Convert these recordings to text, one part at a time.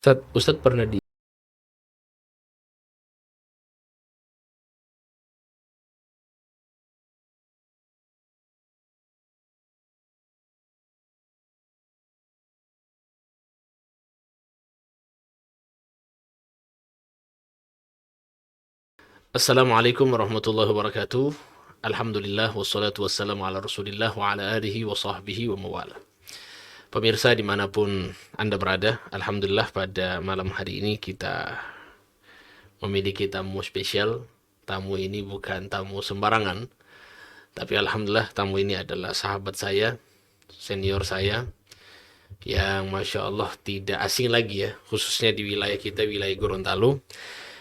Ustadz pernah di Assalamualaikum warahmatullahi wabarakatuh. Alhamdulillah wassalatu wassalamu ala rasulillah wa ala alihi wa sahbihi wa mawala. Pemirsa dimanapun Anda berada, Alhamdulillah pada malam hari ini kita memiliki tamu spesial. Tamu ini bukan tamu sembarangan, tapi Alhamdulillah tamu ini adalah sahabat saya, senior saya, yang Masya Allah tidak asing lagi ya, khususnya di wilayah kita, wilayah Gorontalo.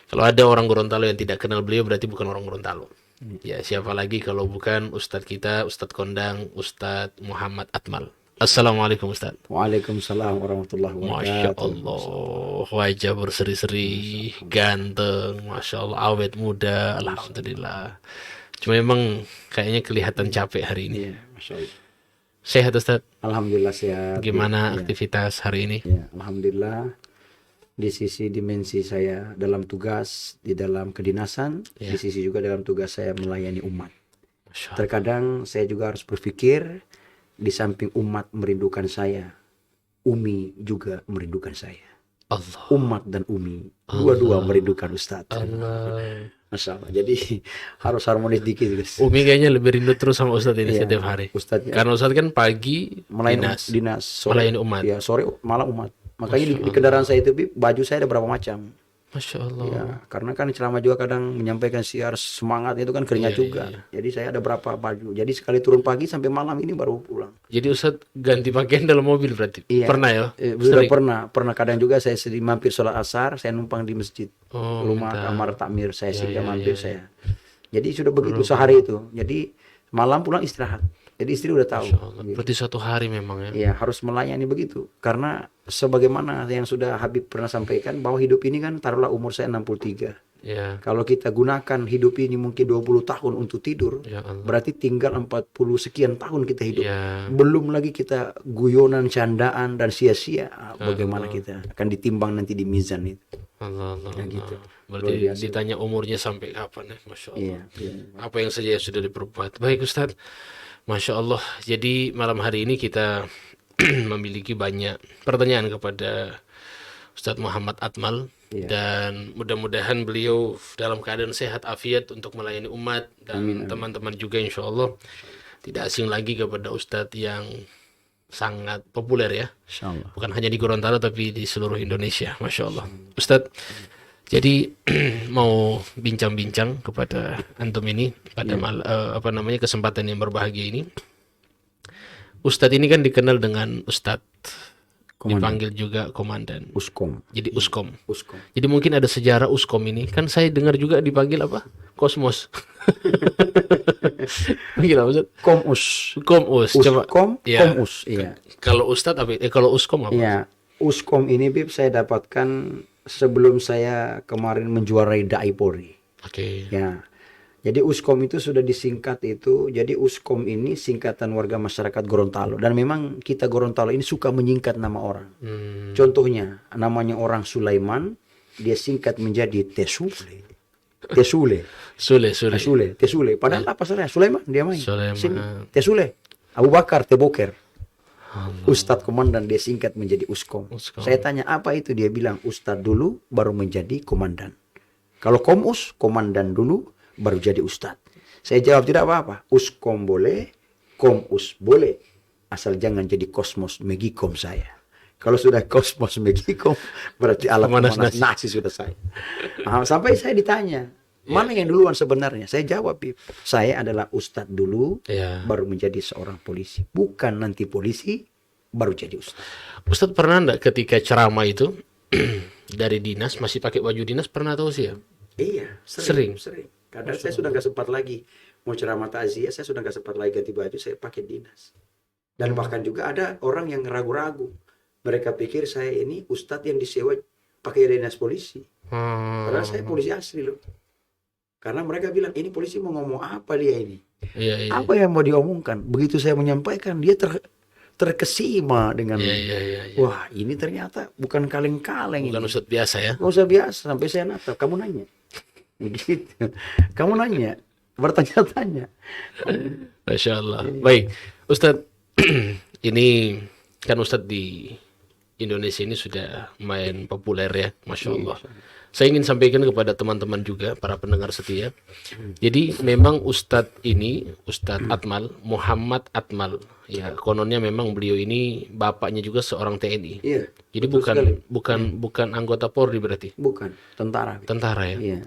Kalau ada orang Gorontalo yang tidak kenal beliau berarti bukan orang Gorontalo. Ya, siapa lagi kalau bukan Ustadz kita, Ustadz Kondang, Ustadz Muhammad Atmal. Assalamualaikum Ustadz. Waalaikumsalam warahmatullahi Masya wabarakatuh. Allah, wajah berseri-seri, ganteng, Masya Allah, awet muda, Alhamdulillah. Cuma memang kayaknya kelihatan capek hari ini. Iya, Masya Allah. Sehat Ustadz? Alhamdulillah sehat. Gimana Iya, aktivitas hari ini? iya, alhamdulillah. Di sisi dimensi saya dalam tugas di dalam kedinasan, Ya. di sisi juga dalam tugas saya melayani umat. Masya Allah. Terkadang saya juga harus berpikir di samping umat merindukan saya, Umi juga merindukan saya. Allah. Umat dan Umi dua-dua merindukan Ustadz. Allah. Masya Allah. Jadi harus harmonis dikit, guys. Umi kayaknya lebih rindu terus sama Ustadz ini Iya, setiap hari. Ustadz Karena Ustadz kan pagi melayani dinas, sore, melayani umat. ya sore malah umat. Makanya Masya di kendaraan saya itu Bib, baju saya ada berapa macam. Masya Allah. Ya, karena kan ceramah juga kadang menyampaikan siar semangat itu kan keringat Iya, juga. Jadi saya ada berapa baju. Jadi sekali turun pagi sampai malam ini baru pulang. Jadi Ustadz ganti pakaian dalam mobil berarti? Iya. Pernah ya? Sudah Sering? pernah kadang juga saya sedih mampir sholat asar, saya numpang di masjid. Oh, Rumah minta. kamar takmir saya Ya, singgah ya, mampir ya, saya. Jadi sudah begitu sehari itu. Jadi malam pulang istirahat. Jadi istri udah tahu. Masya Allah. Gitu. Berarti suatu hari memang ya? Ya harus melayani begitu. Karena sebagaimana yang sudah Habib pernah sampaikan bahwa hidup ini kan taruhlah umur saya 63. Ya, Kalau kita gunakan hidup ini mungkin 20 tahun untuk tidur, ya Allah. berarti tinggal 40 sekian tahun kita hidup. Ya, Belum lagi kita guyonan, candaan dan sia-sia. Bagaimana kita akan ditimbang nanti di mizan itu. Allah, Allah, Ya, gitu. Allah. Berarti Luar biasa. ditanya umurnya sampai kapan ya? Masya Allah. Iya, iya. Apa yang saja yang sudah diperbuat. Baik Ustadz, Masya Allah. Jadi malam hari ini kita memiliki banyak pertanyaan kepada Ustadz Muhammad Atmal. Iya. Dan mudah-mudahan beliau dalam keadaan sehat afiat untuk melayani umat. Dan teman-teman juga insya Allah tidak asing lagi kepada Ustadz yang sangat populer ya. Insya Allah. Bukan hanya di Gorontalo tapi di seluruh Indonesia. Masya Allah. Ustadz, jadi mau bincang-bincang kepada antum ini pada kesempatan yang berbahagia ini. Ustadz ini kan dikenal dengan Ustadz, dipanggil juga komandan. Uskom. Jadi Uskom. Uskom. Jadi mungkin ada sejarah Uskom ini. Kan saya dengar juga dipanggil apa? Kosmos. Panggil apa Ustadz? Komus. Komus. Coba. Uskom, Ya. Komus. Iya. Kalau Ustadz apa? Kalau Uskom apa? Iya. Uskom ini Bib saya dapatkan sebelum saya kemarin menjuarai Dai Polri. Oke. Ya. Jadi Uskom itu sudah disingkat itu. Jadi Uskom ini singkatan warga masyarakat Gorontalo. Dan memang kita Gorontalo ini suka menyingkat nama orang. Contohnya namanya orang Sulaiman, dia singkat menjadi Tesule. Tesule. Sule. Tesule. Tesule. Padahal apa salah? Sulaiman dia main. Sulaiman. Sini. Tesule. Abu Bakar Teboker. Ustadz komandan dia singkat menjadi Uskom. Uskom. Saya tanya apa itu, dia bilang Ustadz dulu baru menjadi komandan. Kalau Komus komandan dulu baru jadi Ustadz. Saya jawab tidak apa-apa. Uskom boleh, Komus boleh, asal jangan jadi Kosmos Megikom saya. Kalau sudah Kosmos Megikom berarti alat Pemanas pemanas nasi sudah saya. Sampai saya ditanya mana yang duluan sebenarnya? Saya jawab, saya adalah Ustadz dulu, Ya. baru menjadi seorang polisi. Bukan nanti polisi, baru jadi Ustadz. Ustadz pernah enggak ketika ceramah itu dari dinas masih pakai baju dinas, pernah tahu sih ya? Iya, Sering? sering. Kadang saya sudah nggak sempat lagi mau ceramah takziah, saya sudah nggak sempat lagi ganti baju, saya pakai dinas. Dan bahkan juga ada orang yang ragu-ragu. Mereka pikir saya ini Ustadz yang disewa pakai dinas polisi. Padahal saya polisi asli loh. Karena mereka bilang ini polisi mau ngomong apa dia ini? Iya. Apa yang mau diomongkan? Begitu saya menyampaikan, dia terkesima dengan Iya. wah ini ternyata bukan kaleng-kaleng Bukan ini. ustadz biasa ya. Nggak usah biasa sampai saya natap. Kamu nanya, begitu. Kamu nanya, bertanya-tanya. Masya Allah. Baik, Ustadz, ini kan Ustadz di Indonesia ini sudah main populer ya, Masya Allah. Saya ingin sampaikan kepada teman-teman juga, para pendengar setia. Jadi memang Ustadz ini, Ustadz Atmal, Muhammad Atmal. Ya, kononnya memang beliau ini bapaknya juga seorang TNI. Iya. Jadi betul sekali. bukan anggota Polri berarti. Bukan tentara. Tentara ya. Iya.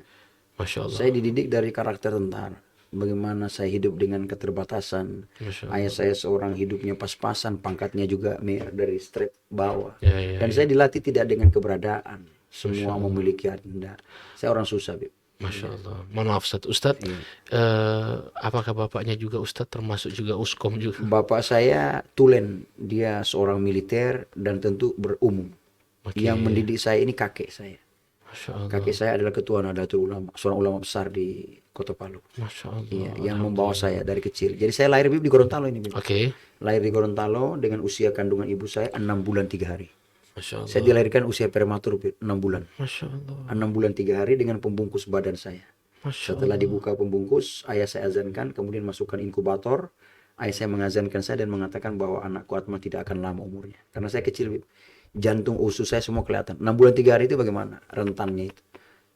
Masya Allah. Saya dididik dari karakter tentara. Bagaimana saya hidup dengan keterbatasan. Masya Allah. Ayah saya seorang hidupnya pas-pasan, pangkatnya juga mayor dari strip bawah. Ya. Dan saya dilatih tidak dengan keberadaan. Semua memiliki agenda. Saya orang susah, Bib. Masya Allah. Mohon maaf Ustadz. Ustadz, apakah bapaknya juga Ustadz termasuk juga Uskom juga? Bapak saya Tulen, dia seorang militer dan tentu berumum. Yang mendidik saya ini kakek saya. Masya Allah. Kakek saya adalah ketua Nahdlatul Ulama, seorang ulama besar di Kota Palu. Masya Allah. Iya, yang membawa saya dari kecil. Jadi saya lahir Bib, di Gorontalo ini, Bib. Oke. Lahir di Gorontalo dengan usia kandungan ibu saya 6 bulan 3 hari. Masya Allah. Saya dilahirkan usia prematur 6 bulan. Masya Allah. 6 bulan 3 hari dengan pembungkus badan saya. Masya Setelah dibuka pembungkus, ayah saya azankan, kemudian masukkan inkubator. Ayah saya mengazankan saya dan mengatakan bahwa anakku Atma tidak akan lama umurnya. Karena saya kecil, Bib. Jantung usus saya semua kelihatan. 6 bulan 3 hari itu bagaimana? Rentannya itu.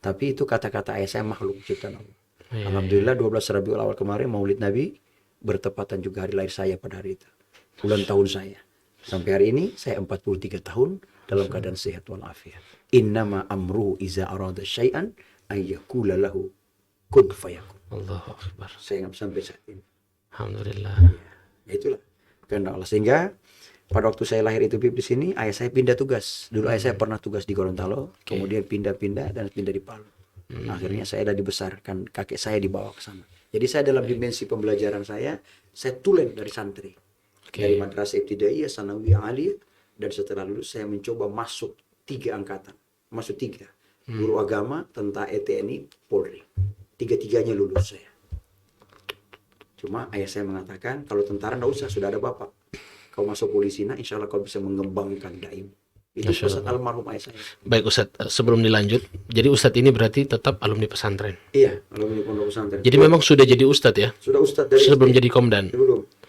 Tapi itu kata-kata ayah saya makhluk ciptaan Allah. Alhamdulillah 12 Rabiul Awal kemarin Maulid Nabi bertepatan juga hari lahir saya pada hari itu. Ulang tahun saya. Sampai hari ini saya 43 tahun dalam keadaan sehat walafiat. Innama amruhu iza arada syai'an ayyakula lahu kun fayakun. Allahu Akbar. Saya ingat sampai saat ini. Alhamdulillah. Ya itulah kehendak Allah. Sehingga pada waktu saya lahir itu Bib, di sini ayah saya pindah tugas. Dulu ayah saya pernah tugas di Gorontalo, kemudian pindah-pindah dan pindah di Palu. Akhirnya saya sudah dibesarkan, kakek saya dibawa ke sana. Jadi saya dalam dimensi pembelajaran saya tulen dari santri. Dari madrasah ibtidaiyah, sanawiyah, aliyah, dan setelah lulus saya mencoba masuk 3 angkatan. Masuk 3. Guru agama, tentara, TNI, Polri. 3-3-nya lulus saya. Cuma ayah saya mengatakan, kalau tentara enggak usah, sudah ada bapak. Kau masuk polisi, nah insya Allah kau bisa mengembangkan daim. Itu pesan almarhum ayah saya. Baik Ustadz, sebelum dilanjut, jadi Ustadz ini berarti tetap alumni pesantren. Iya, alumni pondok pesantren. Jadi memang sudah jadi Ustadz ya? Sudah Ustadz dari Sebelum SD. jadi Komdan.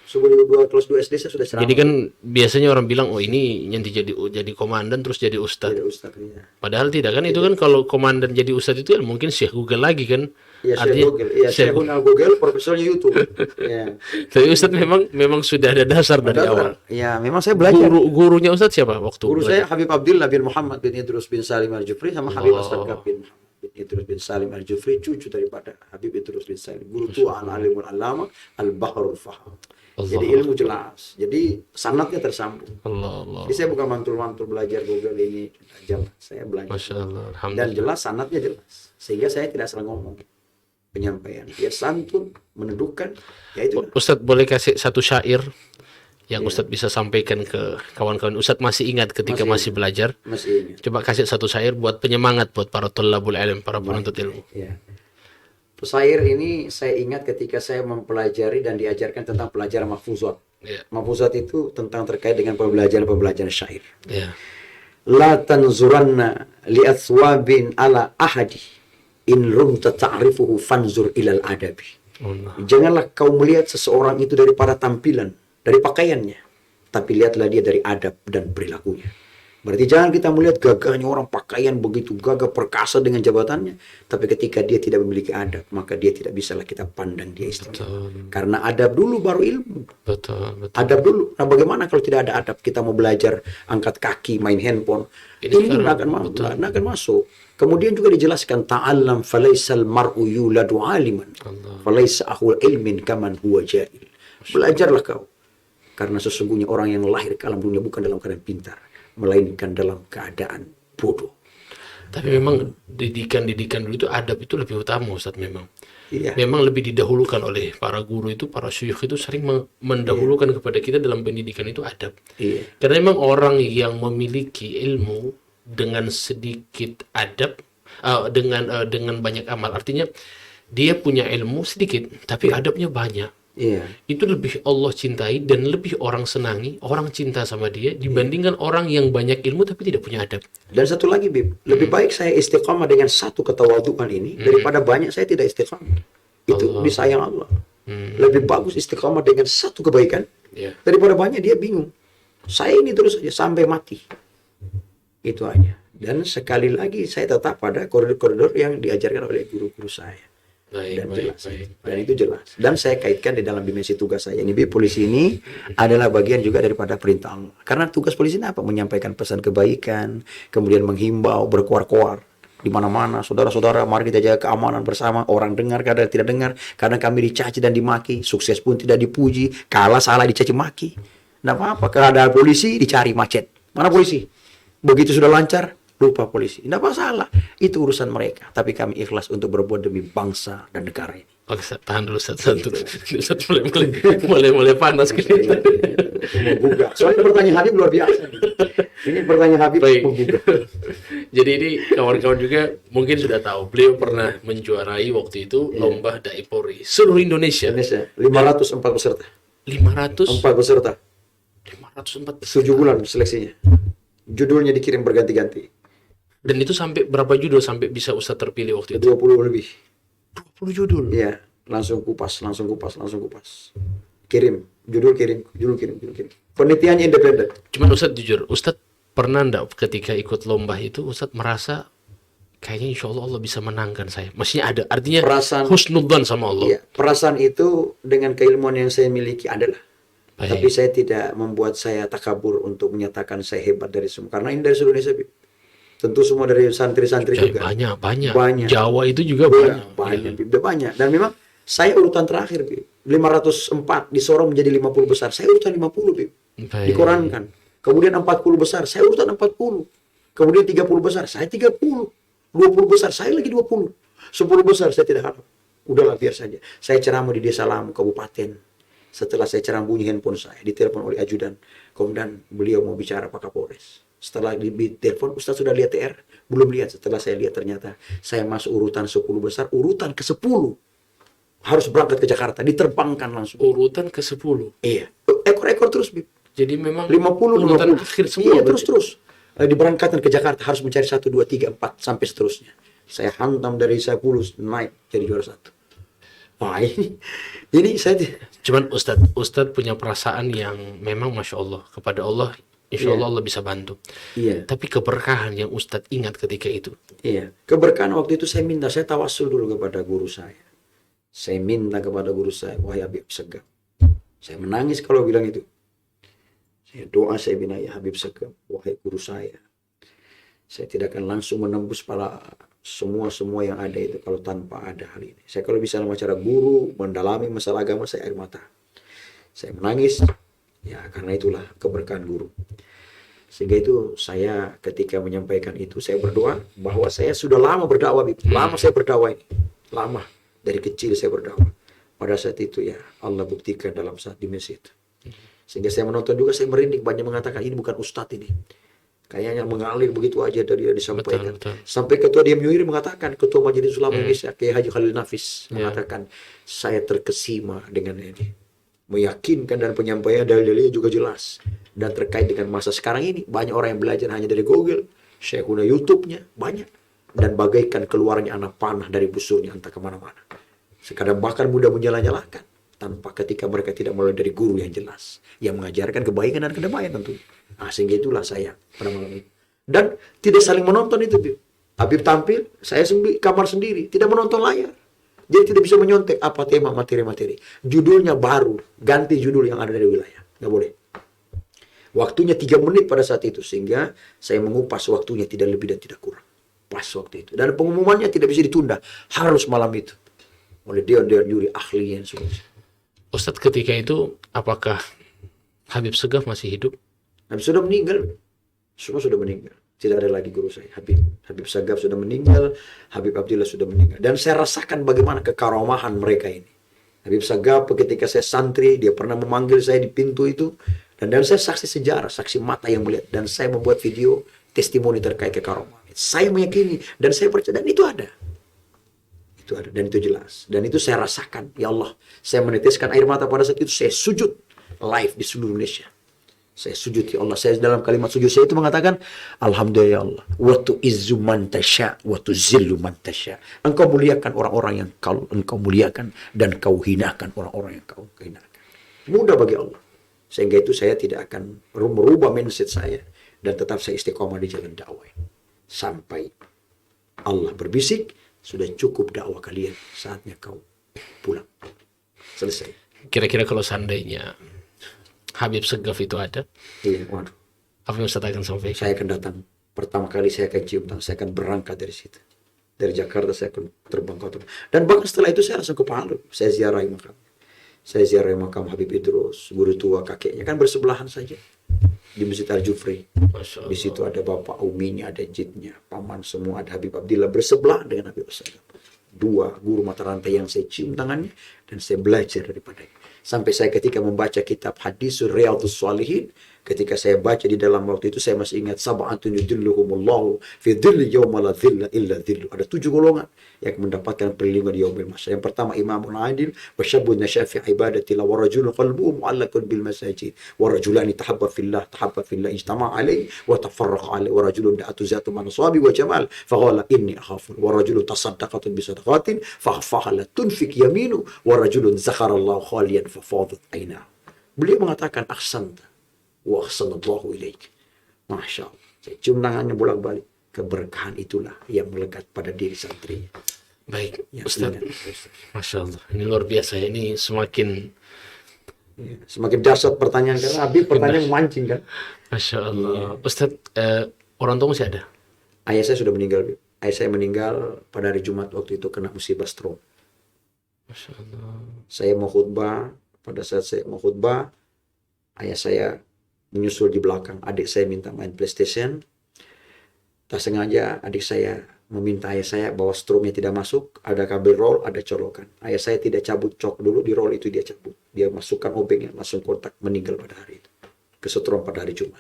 Sebelum kelas 2 SD saya sudah ceramah. Jadi kan biasanya orang bilang, oh ini nanti jadi komandan terus jadi Ustadz. Jadi Ustadz, iya. Padahal tidak kan, itu kan kalau komandan jadi Ustadz itu kan mungkin Syekh Google lagi kan. Iya, saya Google. Iya, saya guna Google, profesornya YouTube. Iya. Tapi Ustadz memang sudah ada dasar dari awal. Iya, memang saya belajar. Gurunya Ustadz siapa waktu Guru belajar? saya Habib Abdullah bin Muhammad bin Idrus bin Salim Al-Jufri sama Habib Astagfirullah bin Idrus bin Salim Al-Jufri, cucu daripada Habib Idrus bin Salim. Guru tua al-alimul alama al-bahrul faham. Jadi ilmu jelas. Jadi sanadnya tersambung. Allah. Jadi saya bukan mantul-mantul belajar Google ini. Jelas. Saya belajar. Masya Allah. Dan Alhamdulillah. jelas sanadnya jelas. Sehingga saya tidak salah ngomong. Penyampaian. Ya santun, menundukkan. Ya itu. Ustadz boleh kasih satu syair yang Ustadz bisa sampaikan ke kawan-kawan. Ustadz masih ingat ketika masih belajar. Masih ingat. Coba kasih satu syair buat penyemangat buat para thalabul ilm, para penuntut ilmu. Ya. Pesair ini saya ingat ketika saya mempelajari dan diajarkan tentang pelajaran mahfuzat. Ya. Mahfuzat itu tentang terkait dengan pembelajaran syair. Ya. La tanzuranna li athwabin ala ahadi in rumta ta'rifuhu fanzur ilal adabi. Allah. Janganlah kau melihat seseorang itu daripada tampilan, dari pakaiannya, tapi lihatlah dia dari adab dan perilakunya. Berarti jangan kita melihat gagahnya orang, pakaian begitu gagah perkasa dengan jabatannya, tapi ketika dia tidak memiliki adab, maka dia tidak bisalah kita pandang dia istimewa. Karena adab dulu baru ilmu. Betul. Adab dulu. Nah, bagaimana kalau tidak ada adab? Kita mau belajar angkat kaki, main handphone, ini nggak akan masuk. Kemudian juga dijelaskan ta'allam falaisal mar'u yuladu aliman falaisa akhul ilmin kaman huwa jahil. Belajarlah kau. Karena sesungguhnya orang yang lahir ke alam dunia bukan dalam keadaan pintar, melainkan dalam keadaan bodoh. Tapi memang didikan dulu itu adab itu lebih utama Ustadz memang. Iya. Memang lebih didahulukan oleh para guru itu, para syuyukh itu sering mendahulukan kepada kita dalam pendidikan itu adab. Iya. Karena memang orang yang memiliki ilmu dengan sedikit adab, dengan banyak amal, artinya dia punya ilmu sedikit tapi adabnya banyak. Iya. Itu lebih Allah cintai dan lebih orang senangi, orang cinta sama dia dibandingkan orang yang banyak ilmu tapi tidak punya adab. Dan satu lagi, Bib, lebih baik saya istiqamah dengan satu ketawaduan ini daripada banyak saya tidak istiqamah. Itu Allah. disayang Allah. Lebih bagus istiqamah dengan satu kebaikan Ya. daripada banyak dia bingung. Saya ini terus saja sampai mati. Itu aja. Dan sekali lagi saya tetap pada koridor-koridor yang diajarkan oleh guru-guru saya. Baik, Dan baik, jelas. baik. Dan itu jelas. Dan saya kaitkan di dalam dimensi tugas saya. Ini polisi ini adalah bagian juga daripada perintah Allah. Karena tugas polisi ini apa? Menyampaikan pesan kebaikan, kemudian menghimbau, berkoar-koar di mana-mana. Saudara-saudara, mari kita jaga keamanan bersama. Orang dengar, kadang tidak dengar. Kadang kami dicaci dan dimaki. Sukses pun tidak dipuji. Kalah salah dicaci maki. Nah, apa? Kalau ada polisi dicari macet. Mana polisi? Begitu sudah lancar, lupa polisi. Tidak masalah. Itu urusan mereka. Tapi kami ikhlas untuk berbuat demi bangsa dan negara ini. Oke, Ustaz, tahan dulu Ustaz. Ustaz mulai panas kelihatan. Menggugah. Soalnya pertanyaan Habib luar biasa. Ini pertanyaan Habib Baik. menggugah. Jadi ini kawan-kawan juga mungkin sudah tahu, beliau pernah menjuarai waktu itu lomba Dai Polri seluruh Indonesia. Indonesia 504 peserta. 500 4 peserta. 504 7 bulan seleksinya. Judulnya dikirim berganti-ganti. dan itu sampai berapa judul sampai bisa Ustaz terpilih waktu itu? 20 lebih. 20 judul. Iya, langsung kupas. Kirim, judul kirim. Penelitiannya independen. Cuman Ustaz jujur, Ustaz pernah enggak ketika ikut lomba itu Ustaz merasa kayaknya insya Allah Allah bisa menangkan saya. Maksudnya ada, artinya Perasaan- husnudzan sama Allah. Iya, perasaan itu dengan keilmuan yang saya miliki adalah. Baik. Tapi saya tidak membuat saya takabur untuk menyatakan saya hebat dari semua. Karena ini dari seluruh Indonesia, Bib. Tentu semua dari santri-santri Ya, juga. banyak. Jawa itu juga banyak. Bib. Banyak. Dan memang saya urutan terakhir, Bib. 504 disorong menjadi 50 besar. Saya urutan 50, Bib. Baik. Dikorankan. Kemudian 40 besar, saya urutan 40. Kemudian 30 besar, saya 30. 20 besar, saya lagi 20. 10 besar, saya tidak harap. Udahlah, biar saja. Saya ceramah di Desa Lam, Kabupaten. Setelah saya ceramah bunyi handphone saya, ditelepon oleh ajudan. Kemudian beliau mau bicara Pak Kapolres. Setelah ditelepon, Ustaz sudah lihat TR? Belum lihat. Setelah saya lihat ternyata saya masuk urutan 10 besar, urutan ke-10. Harus berangkat ke Jakarta, diterbangkan langsung. Urutan ke-10. Iya. Ekor-ekor terus, Bib. Jadi memang 50, urutan 50. akhir semua. Iya, berarti. terus. Diberangkatkan ke Jakarta harus mencari 1, 2, 3, 4 sampai seterusnya. Saya hantam dari 10 naik jadi juara 1. Wah, ini saya Cuman Ustadz punya perasaan yang memang Masya Allah. Kepada Allah, Insya Allah Allah bisa bantu. iya, Tapi keberkahan yang Ustadz ingat ketika itu. iya. Keberkahan waktu itu saya minta, saya tawasul dulu kepada guru saya. Saya minta kepada guru saya, wahai Habib Segaf. Saya menangis kalau bilang itu. Saya doa, saya bilang, ya Habib Segaf, wahai guru saya tidak akan langsung menembus para semua yang ada itu kalau tanpa ada hal ini. Saya kalau bisa cara guru mendalami masalah agama, saya air mata. Saya menangis, ya karena itulah keberkahan guru. Sehingga itu saya ketika menyampaikan itu, saya berdoa bahwa saya sudah lama berdakwah, lama saya berdakwah ini. Lama, dari kecil saya berdakwah. Pada saat itu ya Allah buktikan dalam saat dimensi itu. Sehingga saya menonton juga, saya merinding, banyak mengatakan ini bukan ustadz ini. Kayaknya mengalir begitu aja dari dia disampaikan. Betul. Sampai ketua Diam Nyuir mengatakan, ketua Majelis Ulama Indonesia, Kiai Haji Khalil Nafis mengatakan, saya terkesima dengan ini. Meyakinkan dan penyampaian dalil-dalilnya juga jelas. Dan terkait dengan masa sekarang ini, banyak orang yang belajar hanya dari Google, Syekhuna YouTube-nya, banyak. Dan bagaikan keluarnya anak panah dari busurnya entah kemana-mana. Sekadang bahkan mudah menyala-nyalakan. Tanpa ketika mereka tidak mulai dari guru yang jelas. Yang mengajarkan kebaikan dan kedamaian tentu. Nah, sehingga itulah saya pada malam itu. Dan tidak saling menonton itu, Bib. Habib tampil, saya kamar sendiri. Tidak menonton layar. Jadi tidak bisa menyontek apa tema materi-materi. Judulnya baru. Ganti judul yang ada dari wilayah. Nggak boleh. Waktunya 3 menit pada saat itu. Sehingga saya mengupas waktunya tidak lebih dan tidak kurang. Pas waktu itu. Dan pengumumannya tidak bisa ditunda. Harus malam itu. Oleh Dewan Juri ahli yang semua. Ustadz ketika itu apakah Habib Segaf masih hidup? Habib sudah meninggal. Semua sudah meninggal. Tidak ada lagi guru saya. Habib Segaf sudah meninggal. Habib Abdillah sudah meninggal. Dan saya rasakan bagaimana kekaromahan mereka ini. Habib Segaf ketika saya santri, dia pernah memanggil saya di pintu itu. Dan saya saksi sejarah, saksi mata yang melihat. Dan saya membuat video testimoni terkait kekaromahan. Saya meyakini dan saya percaya. Dan itu ada. Itu ada, dan itu jelas. Dan itu saya rasakan, ya Allah, saya meneteskan air mata pada saat itu, saya sujud live di seluruh Indonesia. Saya sujud, ya Allah. Saya dalam kalimat sujud saya itu mengatakan, Alhamdulillah ya Allah. Wa tu'izzu man tasya, wa tuzillu man tasya. Engkau muliakan orang-orang yang engkau muliakan, dan kau hinakan orang-orang yang kau hinakan. Mudah bagi Allah. Sehingga itu saya tidak akan merubah mindset saya, dan tetap saya istiqomah di jalan dakwah. Sampai Allah berbisik, sudah cukup dakwah kalian, saatnya kau pulang. Selesai. Kira-kira kalau seandainya Habib Segaf itu ada, Iya, waduh. apa yang Ustaz akan sampaikan? Saya akan datang. Pertama kali saya akan cium tangan, saya akan berangkat dari situ. Dari Jakarta saya akan terbang ke Ottawa. Dan bahkan setelah itu saya langsung ke Palu. Saya ziarahi makam. Saya ziarahi makam Habib Idrus, guru tua kakeknya. Kan bersebelahan saja. Di Masjid Al-Jufri. Masya Allah. Di situ ada Bapak Uminya, ada Jidnya, Paman semua, ada Habib Abdillah bersebelahan dengan Habib Segaf. Dua guru mata rantai yang saya cium tangannya, dan saya belajar daripadanya. Sampai saya ketika membaca kitab Hadis Riyadhus Shalihin, ketika saya baca di dalam waktu itu, saya masih ingat sab'atun yudhilluhumullahu fi dhilli yawma la dhilla illa dhillu. Ada 7 golongan yang mendapatkan perlindungan di yaumil mahsyar. Yang pertama, imamun adil, wa syabun nasya fi ibadatillah, wa rajulun qalbuhu mu'allaqun bil masajid, wa rajulani tahabba fillah ijtama'a alayhi wa tafarraqa alayhi, wa rajulun da'atu zatu mansabi wa jamal fa qala inni akhafu, wa rajulun tasaddaqatu bi sadaqatin fa khafaha la tunfik yaminu, wa rajulun zakharallahu khaliyan fa fadat ainahu. Beliau mengatakan ahsanta wa ahsanallahu ilaik. Masya Allah. Saya cium tangannya bolak-balik. Keberkahan itulah yang melekat pada diri santri. Baik, Ya, Ustaz. ingat, Ustaz. Masya Allah. Ini luar biasa. Ini semakin, Ya, semakin dahsyat pertanyaan, karena Habib pertanyaan memancing kan. Masya Allah. Ustaz, orang tua masih ada? Ayah saya sudah meninggal, Habib. Ayah saya meninggal pada hari Jumat, waktu itu kena musibah stroke. Masya Allah. Saya mau khutbah, pada saat saya mau khutbah, ayah saya menyusul di belakang. Adik saya minta main PlayStation. Tak sengaja adik saya meminta ayah saya bahwa strumnya tidak masuk, ada kabel roll, ada colokan. Ayah saya tidak cabut cok dulu, di roll itu dia cabut. Dia masukkan obengnya, langsung kontak, meninggal pada hari itu. Kesetrum pada hari Jumat.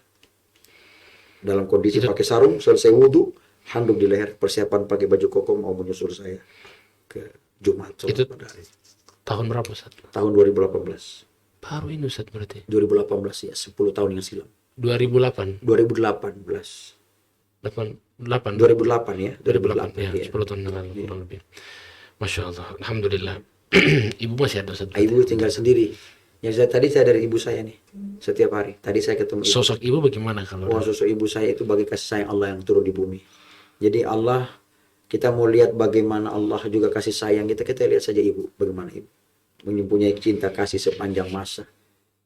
Dalam kondisi pakai sarung, selesai wudhu, handuk di leher, persiapan pakai baju koko mau menyusul saya ke Jumat. Itu Pada hari itu. tahun berapa, Ustaz? Tahun 2018. Baru ini, Ustaz, berarti? 2018 ya, 10 tahun yang silam. 2008? 2018. 8? 2008 ya. 2008, ya. Iya. 10 tahun yang lalu, kurang lebih. Masya Allah. Alhamdulillah. Ibu masih ada, Ustaz? Ibu tinggal sendiri. Tadi saya dari ibu saya nih. Setiap hari. Tadi saya ketemu ibu. Sosok ibu bagaimana kalau? Wah, sosok ibu saya itu bagi kasih sayang Allah yang turun di bumi. Jadi Allah, kita mau lihat bagaimana Allah juga kasih sayang kita lihat saja ibu. Bagaimana ibu mempunyai cinta kasih sepanjang masa.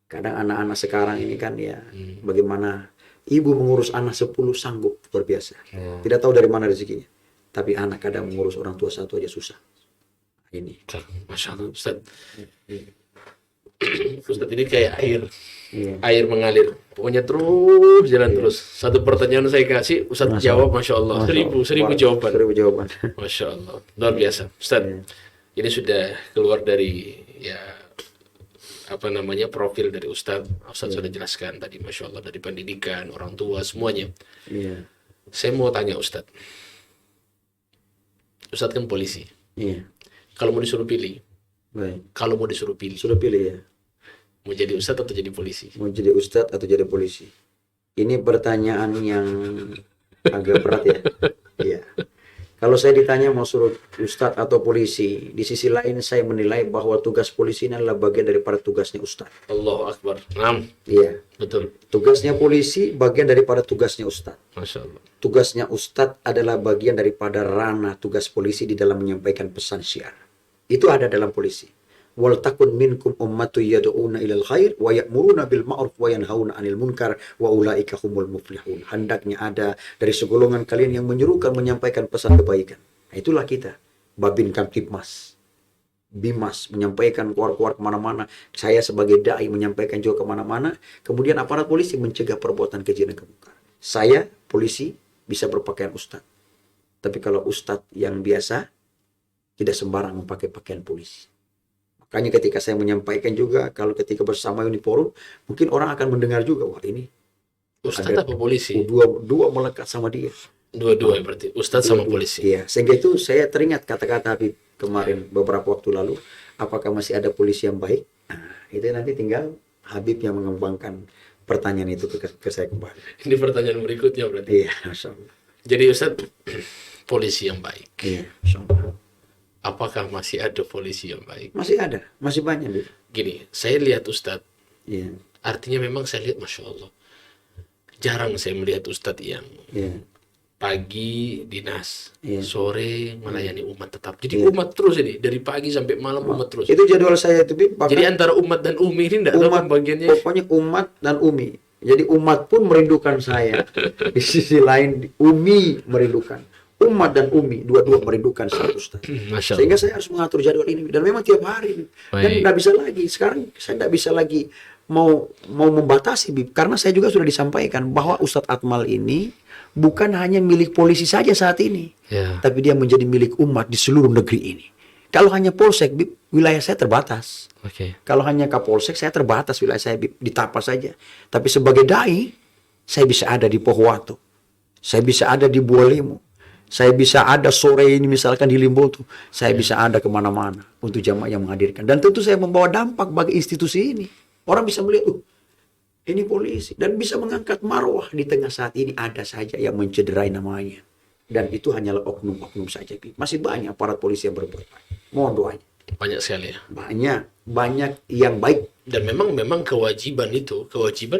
Kadang anak-anak sekarang ini kan ya, bagaimana ibu mengurus anak 10 sanggup, luar biasa. Tidak tahu dari mana rezekinya. Tapi anak kadang mengurus orang tua satu aja susah. Ini. Masya Allah, Ustaz. Ustaz, ini kayak air. Iya. Air mengalir. Pokoknya terus jalan terus. Satu pertanyaan saya kasih, Ustaz jawab, Masya Allah. Seribu jawaban. 1000 jawaban. Masya Allah. Luar biasa. Ustaz, ini sudah keluar dari profil dari Ustaz. Ustaz sudah jelaskan tadi, Masya Allah, dari pendidikan, orang tua, semuanya. Iya. Saya mau tanya Ustaz. Ustaz kan polisi. Iya. Kalau mau disuruh pilih, Baik. Sudah pilih ya. mau jadi Ustaz atau jadi polisi? Mau jadi ustadz atau jadi polisi? Ini pertanyaan yang agak berat ya. Iya. Kalau saya ditanya mau suruh ustadz atau polisi, di sisi lain saya menilai bahwa tugas polisi ini adalah bagian daripada tugasnya ustadz. Allahu Akbar. Naam. Iya. Betul. Tugasnya polisi bagian daripada tugasnya ustadz. Masya Allah. Tugasnya ustadz adalah bagian daripada ranah tugas polisi di dalam menyampaikan pesan syiar. Itu ada dalam polisi. Wal takun minkum ummatun yad'una ilal khair wa ya'muruna bil ma'ruf wa yanhauna 'anil munkar wa ulaika humul muflihun. Hendaknya ada dari segolongan kalian yang menyuruhkan menyampaikan pesan kebaikan. Nah, itulah kita. Babin Kamtibmas, Bimas menyampaikan keluar-keluar kemana-mana. Saya sebagai dai menyampaikan juga kemana-mana. Kemudian aparat polisi mencegah perbuatan keji dan kemungkaran. Saya polisi bisa berpakaian ustadz. Tapi kalau ustadz yang biasa tidak sembarang memakai pakaian polisi. Makanya ketika saya menyampaikan juga, kalau ketika bersama uniform, mungkin orang akan mendengar juga, wah ini Ustadz apa polisi? dua melekat sama dia. Dua-dua berarti. Ustadz sama polisi. Iya, sehingga itu saya teringat kata-kata Habib kemarin beberapa waktu lalu, apakah masih ada polisi yang baik? Nah, itu nanti tinggal Habib yang mengembangkan pertanyaan itu ke saya kembali. Ini pertanyaan berikutnya berarti. Iya, Masya Allah. Jadi Ustaz, polisi yang baik. Iya, Masya Allah. Apakah masih ada polisi yang baik? Masih ada, masih banyak, Bib. Gini, saya lihat Ustaz, Iya, artinya memang saya lihat Masya Allah. Jarang saya melihat Ustadz yang iya, pagi dinas, Iya. sore melayani umat tetap. Jadi Iya. umat terus ini, dari pagi sampai malam umat terus. itu jadwal saya itu, Bib. Bahkan Jadi antara umat dan umi ini tidak tahu umat, pembagiannya. pokoknya umat dan umi. Jadi umat pun merindukan saya. Di sisi lain, umi merindukan. Umat dan umi, dua-dua merindukan satu Ustaz. Masya Allah. Sehingga saya harus mengatur jadwal ini. Dan memang tiap hari. Dan Baik. nggak bisa lagi. Sekarang saya nggak bisa lagi mau membatasi, Bib. Karena saya juga sudah disampaikan bahwa Ustadz Akmal ini bukan hanya milik polisi saja saat ini. Ya. Tapi dia menjadi milik umat di seluruh negeri ini. Kalau hanya polsek, Bib, wilayah saya terbatas. Oke. Kalau hanya kapolsek, saya terbatas wilayah saya di Tapas saja. Tapi sebagai dai, saya bisa ada di Pohuwato. Saya bisa ada di Bualemo. Saya bisa ada sore ini misalkan di Limboto. Saya bisa ada kemana-mana untuk jamaah yang menghadirkan. Dan tentu saya membawa dampak bagi institusi ini. Orang bisa melihat, ini polisi. Dan bisa mengangkat marwah di tengah saat ini ada saja yang mencederai namanya. Dan itu hanyalah oknum-oknum saja. Masih banyak aparat polisi yang berbuat baik. Mohon doanya. Banyak sekali ya. Banyak yang baik. Dan memang kewajiban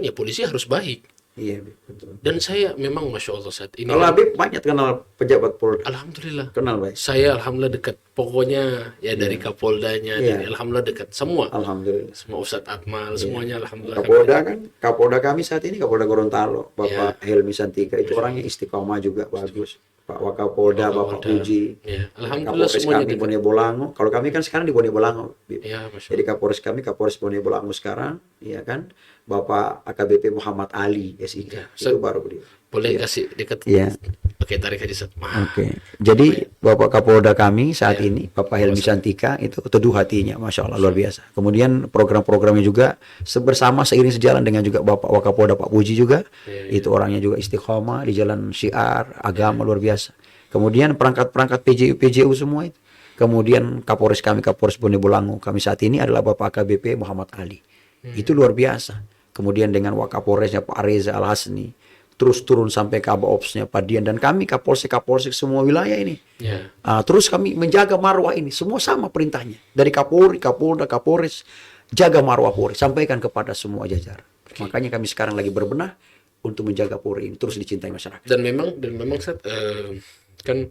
ya polisi harus baik. Iya, betul. Dan saya memang Masya Allah saat ini. Kalau Habib banyak kenal pejabat Polda. Alhamdulillah. Kenal baik. Saya alhamdulillah dekat. Pokoknya ya dari Kapoldanya, Iya. dari alhamdulillah dekat. Semua. Alhamdulillah. Semua Ustadz Akmal, semuanya alhamdulillah. Kapolda kan, Kapolda kami saat ini Kapolda Gorontalo, Bapak Helmi Santika itu orangnya istiqomah juga bagus. Pak Wakapolda, Bapak Kapolda. Puji. Ya, alhamdulillah Kapolres semuanya kami dekat. Bone Bolango. Kalau kami kan sekarang di Bone Bolango. Bib. Ya, Masya Jadi Kapolres kami Kapolres Bone Bolango sekarang, ya kan? Bapak AKBP Muhammad Ali SIK. Ya, Itu baru beliau. Boleh kasih dekat. Iya. Oke, tarik aja Ustadz. Oke, jadi Bapak Kapolda kami saat ini, Bapak Helmi Santika itu teduh hatinya, Masya Allah luar biasa. Kemudian program-programnya juga bersama seiring sejalan dengan juga Bapak Wakapolda Pak Puji juga, itu orangnya juga istiqomah di jalan syiar agama luar biasa. Kemudian perangkat-perangkat PJU semua itu. Kemudian Kapolres kami Kapolres Bone Bolango kami saat ini adalah Bapak AKBP Muhammad Ali. Itu luar biasa. Kemudian dengan Wakapolresnya Pak Reza Al Hasni. Terus turun sampai Kabopsnya Pak Dian dan kami Kapolsek semua wilayah ini. Ya. Terus kami menjaga marwah ini semua sama perintahnya dari Kapolri, Kapolda, Kapolres jaga marwah Polri sampaikan kepada semua jajaran. Makanya kami sekarang lagi berbenah untuk menjaga Polri ini terus dicintai masyarakat. Dan memang Ustadz, kan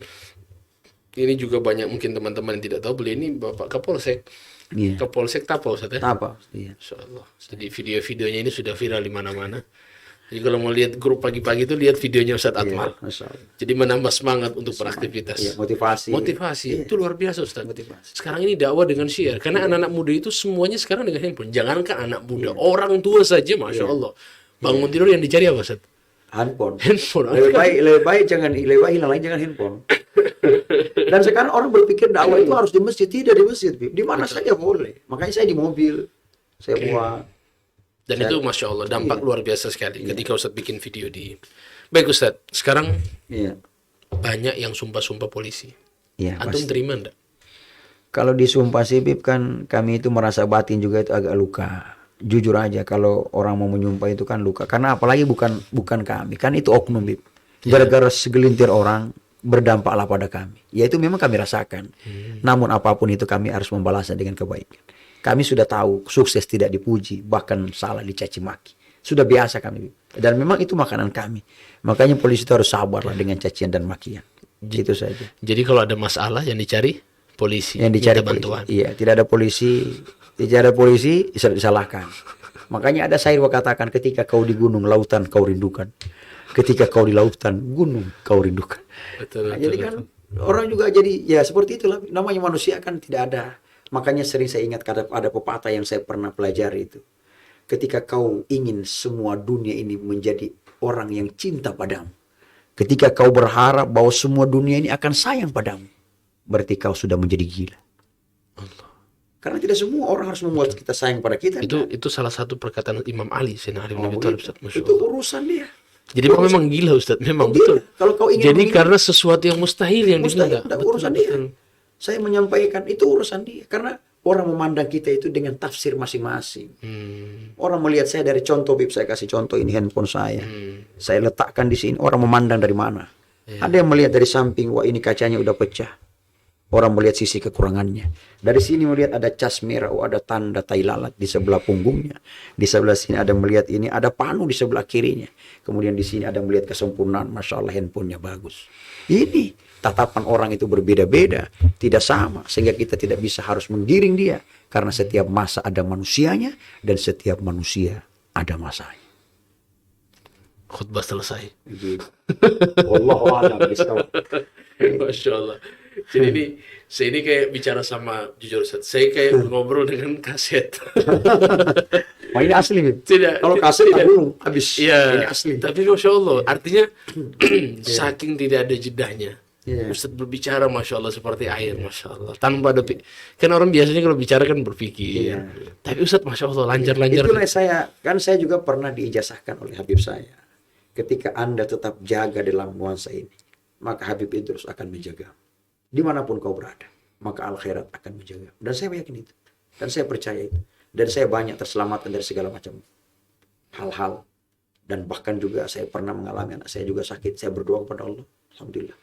ini juga banyak mungkin teman-teman yang tidak tahu beliau ini Bapak Kapolsek. Iya. Kapolsek Tapau Ustadz ya. Apa? Iya. Masya Allah. Jadi video-videonya ini sudah viral di mana-mana. Jadi kalau mau lihat grup pagi-pagi itu lihat videonya Ustadz Akmal. Masya Allah. Jadi menambah semangat untuk beraktivitas. Iya, motivasi. Motivasi itu luar biasa Ustadz. Motivasi. Sekarang ini dakwah dengan share. Karena anak-anak muda itu semuanya sekarang dengan handphone. Jangankan anak muda, orang tua saja Masya Allah. Bangun tidur yang dicari apa Ustadz? Handphone. Handphone. Lebih baik hilang lagi jangan handphone. Dan sekarang orang berpikir dakwah itu harus di masjid, tidak di masjid. Di mana saja boleh. Makanya saya di mobil, saya buat. Dan itu Masya Allah dampak luar biasa sekali ketika Ustadz bikin video di. Baik Ustadz, sekarang Iya. banyak yang sumpah-sumpah polisi. Iya. Antum pasti. terima enggak? Kalau disumpah sih Bib kan kami itu merasa batin juga itu agak luka. Jujur aja kalau orang mau menyumpah itu kan luka. Karena apalagi bukan kami, kan itu oknum Bib. Gara-gara segelintir orang berdampaklah pada kami. Ya itu memang kami rasakan. Namun apapun itu kami harus membalasnya dengan kebaikan. Kami sudah tahu sukses tidak dipuji, bahkan salah dicaci maki. Sudah biasa kami. Dan memang itu makanan kami. Makanya polisi itu harus sabarlah dengan cacian dan makian. Gitu saja. Jadi kalau ada masalah yang dicari polisi, Yang dicari minta bantuan. polisi. Iya, tidak ada polisi disalahkan. Makanya ada syair katakan ketika kau di gunung lautan kau rindukan. Ketika kau di lautan gunung kau rindukan. Betul, Nah, jadi kan orang juga jadi ya seperti itulah namanya manusia kan tidak ada. Makanya sering saya ingat ada pepatah yang saya pernah pelajari itu. Ketika kau ingin semua dunia ini menjadi orang yang cinta padamu. Ketika kau berharap bahwa semua dunia ini akan sayang padamu. Berarti kau sudah menjadi gila. Allah. Karena tidak semua orang harus membuat kita sayang pada kita. Itu salah satu perkataan Imam Ali, Sayyidina Ali bin Abi Thalib, Ustaz. Masya Itu Allah. urusan dia. Jadi memang gila Ustaz, memang Gila. betul. Kalau kau ingin Jadi mengingat- karena sesuatu yang mustahil yang Mustahil, diminta. tidak urusan dia. Saya menyampaikan itu urusan dia. Karena orang memandang kita itu dengan tafsir masing-masing. Orang melihat saya dari contoh, Bib, saya kasih contoh ini handphone saya. Saya letakkan di sini, orang memandang dari mana? Ada yang melihat dari samping, wah ini kacanya udah pecah. Orang melihat sisi kekurangannya. Dari sini melihat ada cas merah, oh ada tanda tai lalat di sebelah punggungnya. Di sebelah sini ada melihat ini, ada panu di sebelah kirinya. Kemudian di sini ada melihat kesempurnaan, Masya Allah handphonenya bagus. Ini tatapan orang itu berbeda-beda, tidak sama. Sehingga kita tidak bisa harus menggiring dia. Karena setiap masa ada manusianya, dan setiap manusia ada masanya. Khutbah selesai. Wallahu a'lam bishawab. Masya Allah. Jadi saya ini kayak bicara sama, jujur Ustaz, saya kayak ngobrol dengan kaset. Wah ini asli, Bib. Tidak. Kalau kaset dulu habis. Iya. Ini asli. Tapi Masya Allah, artinya saking tidak ada jedahnya. Iya. Ustaz berbicara Masya Allah seperti air, Masya Allah. Tanpa ada, kan orang biasanya kalau bicara kan berpikir. Iya. Tapi Ustaz Masya Allah lancar-lancar. Itulah saya juga pernah diijazahkan oleh Habib saya. Ketika Anda tetap jaga dalam nuansa ini, maka Habib Idrus akan menjaga. Dimanapun kau berada, maka al-khairat akan menjaga. Dan saya yakin itu. Dan saya percaya itu. Dan saya banyak terselamatkan dari segala macam hal-hal. Dan bahkan juga saya pernah mengalami, anak saya juga sakit. Saya berdoa kepada Allah. Alhamdulillah.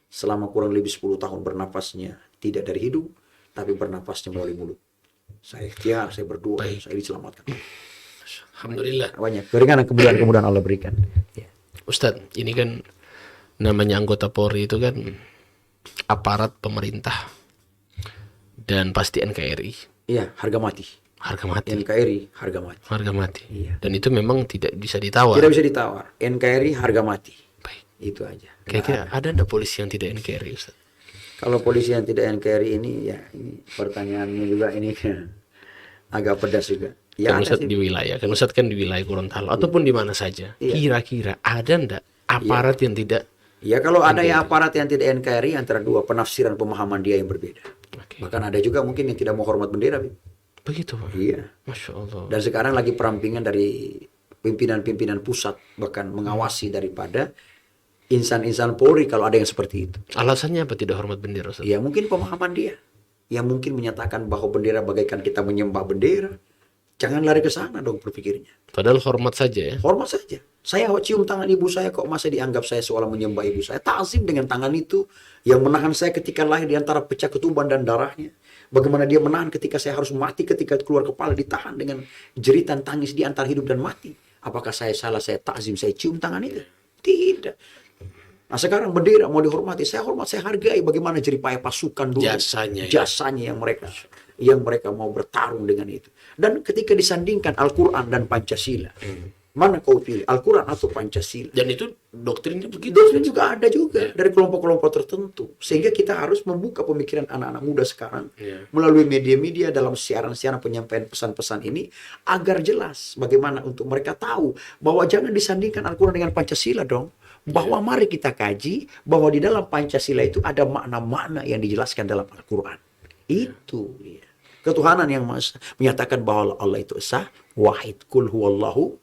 Selama kurang lebih 10 tahun bernafasnya tidak dari hidung, tapi bernafasnya melalui mulut. Saya ikhtiar, saya berdoa, saya diselamatkan. Alhamdulillah. Banyak keringanan kemudahan Allah berikan. Ya. Ustadz, ini kan namanya anggota Polri itu kan aparat pemerintah dan pasti NKRI. Iya, harga mati. Harga mati. NKRI harga mati. Harga mati. Iya. Dan itu memang tidak bisa ditawar. Tidak bisa ditawar. NKRI harga mati. Baik. Itu aja. Kira-kira ada enggak polisi yang tidak NKRI, Ustaz? Kalau polisi yang tidak NKRI ini, ya ini pertanyaannya juga ini agak pedas juga. Ya, Kan Ustaz sih. di wilayah, kan Ustaz kan di wilayah Gorontalo ataupun di mana saja. Iya. Kira-kira ada enggak aparat yang tidak? Ya kalau ada ya aparat yang tidak NKRI, antara dua penafsiran pemahaman dia yang berbeda. Oke. Bahkan ada juga mungkin yang tidak mau hormat bendera. Bib. Begitu, Pak. Iya. Masya Allah. Dan sekarang lagi perampingan dari pimpinan-pimpinan pusat, bahkan mengawasi daripada insan-insan Polri kalau ada yang seperti itu. Alasannya apa tidak hormat bendera, Ustaz? Ya mungkin pemahaman dia. Yang mungkin menyatakan bahwa bendera bagaikan kita menyembah bendera. Jangan lari ke sana dong berpikirnya. Padahal hormat saja ya. Hormat saja. Saya cium tangan ibu saya kok masih dianggap saya seolah menyembah ibu saya. Ta'zim dengan tangan itu yang menahan saya ketika lahir di antara pecah ketuban dan darahnya. Bagaimana dia menahan ketika saya harus mati, ketika keluar kepala ditahan dengan jeritan tangis di antara hidup dan mati. Apakah saya salah, saya ta'zim, saya cium tangan itu? Tidak. Nah sekarang bendera mau dihormati, saya hormat, saya hargai bagaimana jeripaya pasukan dulu. Jasanya, ya. Jasanya yang mereka mau bertarung dengan itu. Dan ketika disandingkan Al-Quran dan Pancasila, mana kau pilih, Al-Quran atau Pancasila? Dan itu doktrinnya begitu. Doktrin juga ada juga dari kelompok-kelompok tertentu. Sehingga kita harus membuka pemikiran anak-anak muda sekarang melalui media-media dalam siaran-siaran penyampaian pesan-pesan ini agar jelas bagaimana untuk mereka tahu bahwa jangan disandingkan Al-Quran dengan Pancasila dong. Bahwa mari kita kaji bahwa di dalam Pancasila itu ada makna-makna yang dijelaskan dalam Al-Quran. Itu dia. Ketuhanan yang menyatakan bahwa Allah itu esa, wahid, kul huwallahu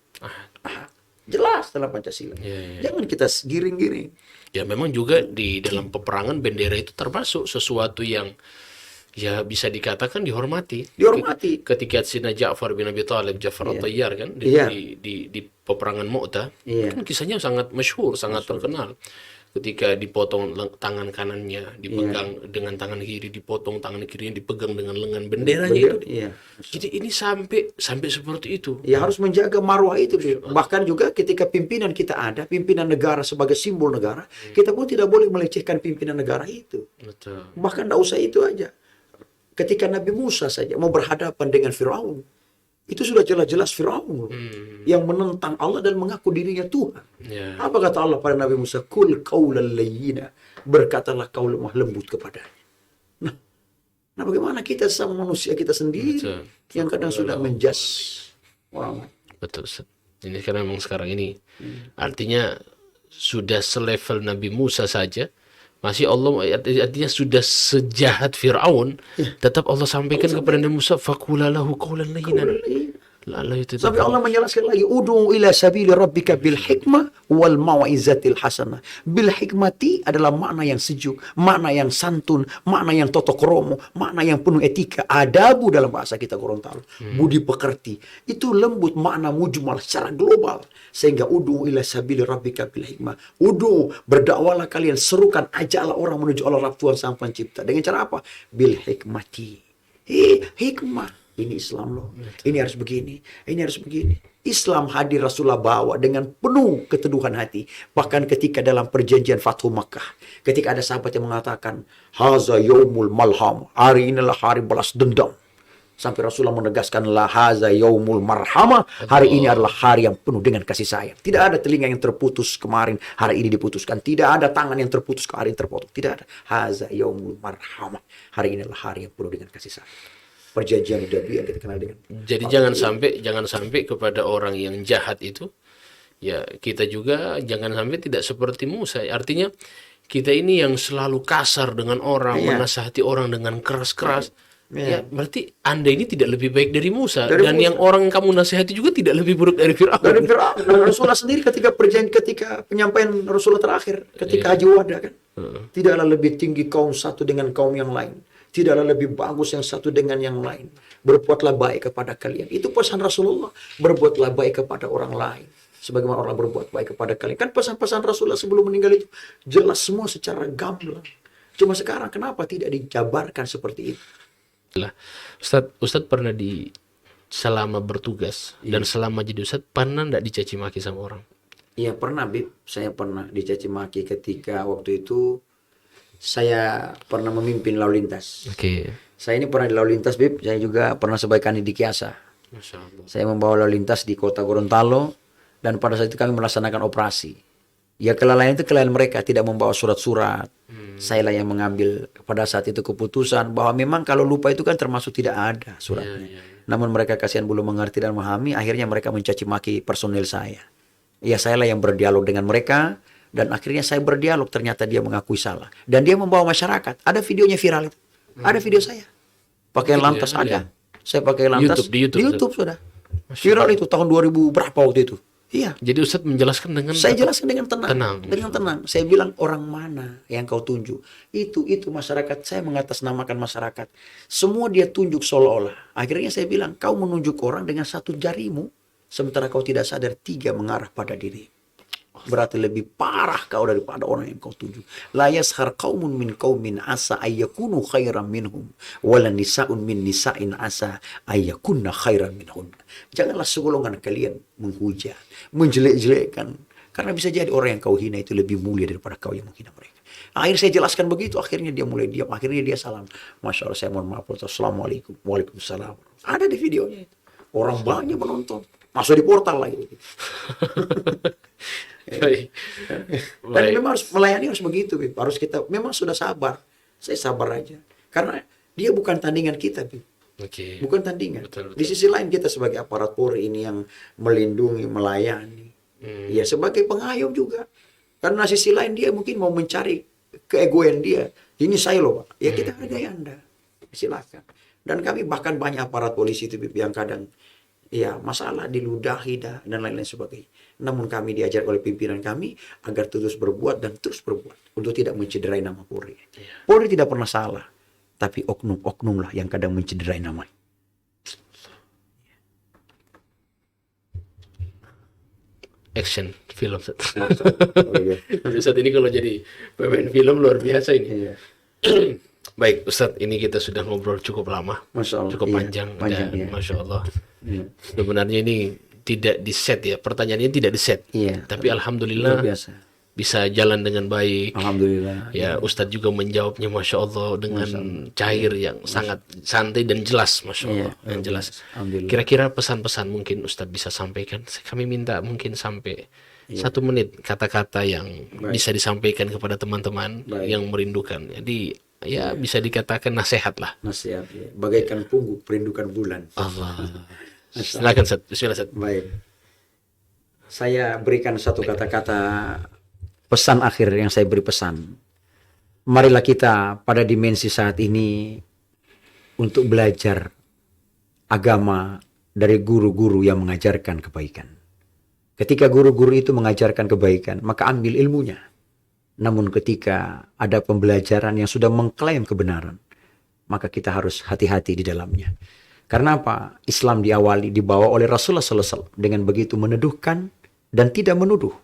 ahad. Jelas dalam Pancasila. Jangan kita giring-giring. Ya memang juga di dalam peperangan bendera itu termasuk sesuatu yang ya bisa dikatakan dihormati. Dihormati. Ketika Sayyidina Ja'far bin Abi Thalib, Ja'far at-Tayyar kan di peperangan Mu'tah, kan kisahnya sangat masyhur, sangat terkenal. Ketika dipotong tangan kanannya, dipegang dengan tangan kiri, dipotong tangan kirinya, dipegang dengan lengan benderanya itu. Jadi ini sampai seperti itu. Ya harus menjaga marwah itu. Bahkan juga ketika pimpinan kita ada, pimpinan negara sebagai simbol negara, kita pun tidak boleh melecehkan pimpinan negara itu. Betul. Bahkan tidak usah itu aja. Ketika Nabi Musa saja mau berhadapan dengan Firaun, itu sudah jelas-jelas Firaun yang menentang Allah dan mengaku dirinya Tuhan. Apa kata Allah pada Nabi Musa? Kul qawlan layyina, berkatalah kau lemah lembut kepadanya. Nah bagaimana kita sama manusia kita sendiri yang kadang sudah menjas orang. Betul, Ustaz. Ini karena memang sekarang ini artinya sudah selevel Nabi Musa saja. Masih Allah, artinya sudah sejahat Fir'aun, tetap Allah sampaikan kepada Nabi Musa, faqula lahu qawlan layyinan. Lalu itu Sampai Allah menjelaskan lagi, ud'u ila sabili rabbika bil hikmah wal mau'izatil hasanah. Bil hikmati adalah makna yang sejuk, makna yang santun, makna yang totokromo, makna yang penuh etika, adabu dalam bahasa kita Gorontalo. Budi pekerti. Itu lembut, makna mujmal secara global. Sehingga ud'u ila sabili rabbika bil hikmah. Ud'u, berdakwalah kalian, serukan, ajaklah orang menuju Allah Rabb Tuhan Sang Pencipta. Dengan cara apa? Bil hikmati. Hikmah. Ini Islam loh. Ini harus begini. Ini harus begini. Islam hadir Rasulullah bawa dengan penuh keteduhan hati. Bahkan ketika dalam perjanjian Fathu Makkah. Ketika ada sahabat yang mengatakan, Haza yaumul malham. Hari inilah hari balas dendam. Sampai Rasulullah menegaskan, La haza yaumul marhamah. Hari ini adalah hari yang penuh dengan kasih sayang. Tidak ada telinga yang terputus kemarin. Hari ini diputuskan. Tidak ada tangan yang terputus ke hari ini terpotong. Tidak ada. Haza yaumul marhamah. Hari ini adalah hari yang penuh dengan kasih sayang. Perjanjian Hudaybiyah yang kita kenal dengan. Jadi jangan sampai kepada orang yang jahat itu, ya kita juga jangan sampai tidak seperti Musa. Artinya kita ini yang selalu kasar dengan orang, menasihati orang dengan keras-keras. Ya, berarti Anda ini tidak lebih baik dari Musa. Dan yang orang yang kamu nasihati juga tidak lebih buruk dari Fir'aun. Dan Rasulullah sendiri ketika penyampaian Rasulullah terakhir, ketika Haji Wada kan. Tidaklah lebih tinggi kaum satu dengan kaum yang lain. Tidaklah lebih bagus yang satu dengan yang lain. Berbuatlah baik kepada kalian. Itu pesan Rasulullah. Berbuatlah baik kepada orang lain. Sebagaimana orang berbuat baik kepada kalian. Kan pesan-pesan Rasulullah sebelum meninggal itu jelas semua secara gamblang. Cuma sekarang kenapa tidak dijabarkan seperti itu? Ustadz pernah selama bertugas dan selama jadi Ustadz pernah nggak dicaci maki sama orang? Iya pernah, Bib. Saya pernah dicaci maki ketika waktu itu saya pernah memimpin lalu lintas. Saya ini pernah di lalu lintas, Bib. Saya juga pernah sebagai kanit di Kiasa. Masya Allah. Saya membawa lalu lintas di kota Gorontalo dan pada saat itu kami melaksanakan operasi. Ya kelalaian itu kelalaian mereka, tidak membawa surat-surat. Saya lah yang mengambil pada saat itu keputusan bahwa memang kalau lupa itu kan termasuk tidak ada suratnya. Namun mereka kasihan belum mengerti dan memahami, akhirnya mereka mencaci maki personil saya. Ya saya lah yang berdialog dengan mereka. Dan akhirnya saya berdialog, ternyata dia mengakui salah. Dan dia membawa masyarakat. Ada videonya viral itu. Ada video saya. Pakai lantas ada. Saya pakai lantas. Di YouTube sudah. Viral itu tahun 2000 berapa waktu itu. Iya. Jadi Ustadz menjelaskan dengan... Saya jelaskan dengan tenang. Dengan tenang. Saya bilang orang mana yang kau tunjuk. Itu masyarakat. Saya mengatasnamakan masyarakat. Semua dia tunjuk seolah-olah. Akhirnya saya bilang, kau menunjuk orang dengan satu jarimu. Sementara kau tidak sadar 3 mengarah pada diri. Berarti lebih parah kau daripada orang yang kau tuju. La yashar qaumun min qaumin asa ayyakunu khairan minhum wala nisa'un min nisa'in asa ayyakunna khairan minhun. Janganlah segolongan kalian menghujat, menjelek-jelekkan, karena bisa jadi orang yang kau hina itu lebih mulia daripada kau yang menghina mereka. Akhirnya saya jelaskan begitu, akhirnya dia mulai diam, akhirnya dia salam. Masya Allah, saya mohon maaf, Assalamualaikum, waalaikumsalam. Ada di videonya itu. Orang banyak menonton, masuk di portal lagi. Baik. Dan memang harus melayani harus begitu, Bib. Harus kita memang sudah sabar. Saya sabar aja. Karena dia bukan tandingan kita, Bib. Bukan tandingan. Betul. Di sisi lain kita sebagai aparat Polri ini yang melindungi, melayani. Ya sebagai pengayom juga. Karena sisi lain dia mungkin mau mencari keegoan dia. Ini saya loh, Pak. Ya kita hargai Anda. Silakan. Dan kami bahkan banyak aparat polisi itu, Bib, yang kadang ya masalah diludahi dan lain-lain sebagainya. Namun kami diajar oleh pimpinan kami agar terus berbuat dan terus berbuat untuk tidak mencederai nama Polri. Polri tidak pernah salah, tapi oknum-oknum lah yang kadang mencederai nama. Action film. Ustadz ini kalau jadi pemain film luar biasa ini. Baik Ustadz, ini kita sudah ngobrol cukup lama, cukup panjang dan Masya Allah. Sebenarnya ini tidak di-set ya, pertanyaannya tidak di-set. Tapi alhamdulillah bisa jalan dengan baik. Alhamdulillah. Ya, Ustadz juga menjawabnya Masya Allah dengan cair yang sangat santai dan jelas, Masya Allah. Yang jelas. Kira-kira pesan-pesan mungkin Ustadz bisa sampaikan. Kami minta mungkin sampai 1 menit kata-kata yang bisa disampaikan kepada teman-teman yang merindukan. Jadi ya bisa dikatakan nasihat lah. Nasihat ya. Bagaikan pungguk perindukan bulan. Allah. Silakan Ustaz. Bismillah Ustaz. Baik. Saya berikan satu kata-kata pesan akhir yang saya beri pesan. Marilah kita pada dimensi saat ini untuk belajar agama dari guru-guru yang mengajarkan kebaikan. Ketika guru-guru itu mengajarkan kebaikan, maka ambil ilmunya. Namun ketika ada pembelajaran yang sudah mengklaim kebenaran, maka kita harus hati-hati di dalamnya. Karena apa? Islam dibawa oleh Rasulullah SAW dengan begitu meneduhkan dan tidak menuduh.